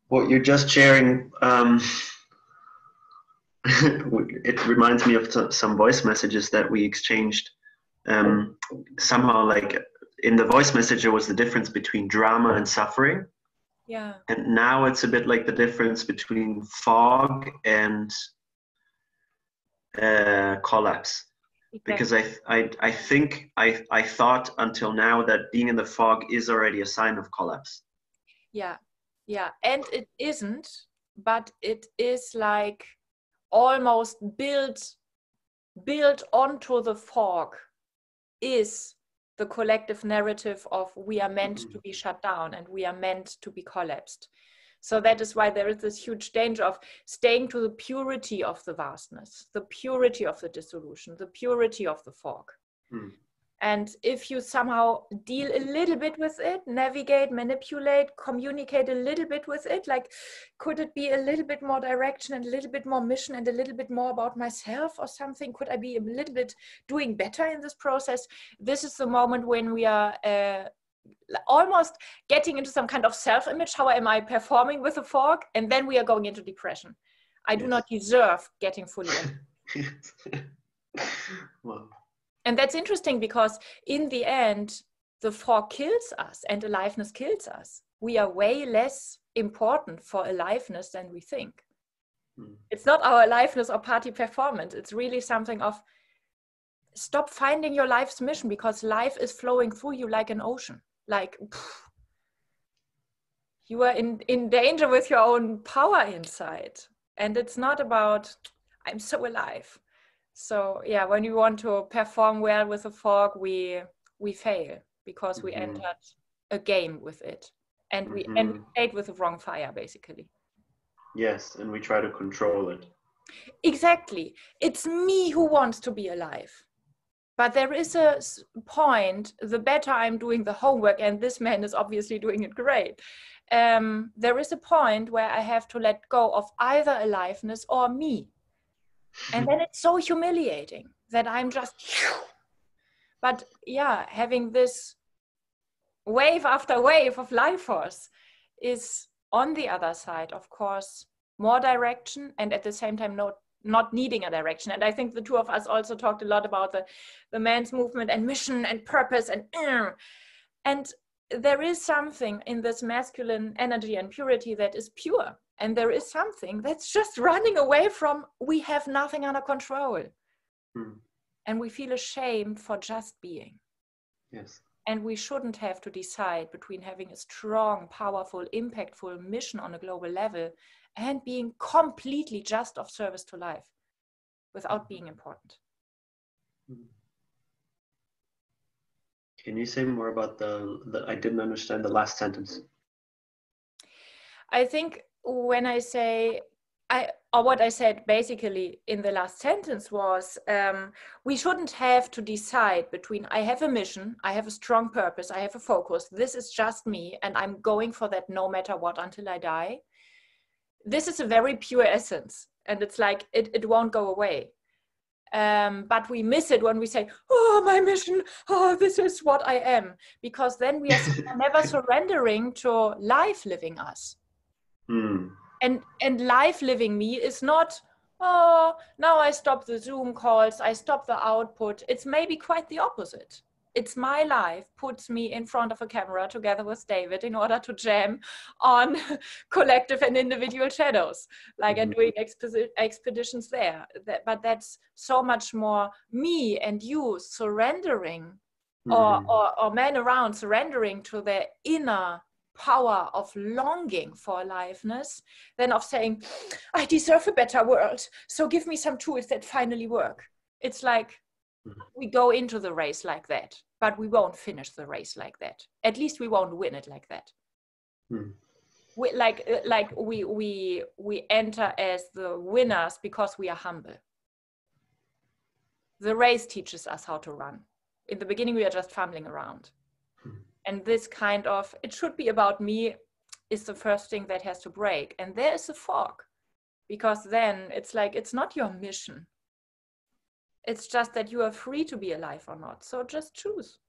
what you're just sharing, it reminds me of some voice messages that we exchanged. Somehow, like in the voice message, there was the difference between drama and suffering. Yeah. And now it's a bit like the difference between fog and collapse. Exactly. Because I think I thought until now that being in the fog is already a sign of collapse. Yeah, yeah, and it isn't, but it is like almost built onto the fog is the collective narrative of we are meant to be shut down and we are meant to be collapsed. So that is why there is this huge danger of staying to the purity of the vastness, the purity of the dissolution, the purity of the fog. And if you somehow deal a little bit with it, navigate, manipulate, communicate a little bit with it, like could it be a little bit more direction and a little bit more mission and a little bit more about myself or something? Could I be a little bit doing better in this process? This is the moment when we are almost getting into some kind of self-image. How am I performing with the fog? And then we are going into depression. I do not deserve getting fully in. Wow. And that's interesting because in the end, the fog kills us and aliveness kills us. We are way less important for aliveness than we think. It's not our aliveness or party performance. It's really something of stop finding your life's mission because life is flowing through you like an ocean. Like you are in danger with your own power inside. And it's not about, I'm so alive. So yeah, when you want to perform well with the fog, we fail because we entered a game with it, and we played with the wrong fire, basically. Yes, and we try to control it. Exactly. It's me who wants to be alive. But there is a point, the better I'm doing the homework, and this man is obviously doing it great, there is a point where I have to let go of either aliveness or me. And then it's so humiliating that I'm just, but yeah, having this wave after wave of life force is on the other side, of course, more direction and at the same time not needing a direction. And I think the two of us also talked a lot about the men's movement and mission and purpose and there is something in this masculine energy and purity that is pure. And there is something that's just running away from, we have nothing under control. And we feel ashamed for just being. Yes. And we shouldn't have to decide between having a strong, powerful, impactful mission on a global level and being completely just of service to life without being important. Can you say more about the I didn't understand the last sentence. I think when I say, what I said basically in the last sentence was, we shouldn't have to decide between I have a mission, I have a strong purpose, I have a focus, this is just me, and I'm going for that no matter what until I die. This is a very pure essence, and it's like, it won't go away. But we miss it when we say, oh, my mission, oh, this is what I am. Because then we are never surrendering to life living us. And life living me is not, oh, now I stop the Zoom calls, I stop the output. It's maybe quite the opposite. It's my life puts me in front of a camera together with David in order to jam on collective and individual shadows, like and doing expeditions there. But that's so much more me and you surrendering or men around surrendering to their inner power of longing for aliveness than of saying, I deserve a better world, so give me some tools that finally work. It's like we go into the race like that, but we won't finish the race like that. At least we won't win it like that. We enter as the winners because we are humble. The race teaches us how to run. In the beginning, we are just fumbling around. And this kind of, it should be about me, is the first thing that has to break. And there is a fog, because then it's like, it's not your mission. It's just that you are free to be alive or not. So just choose.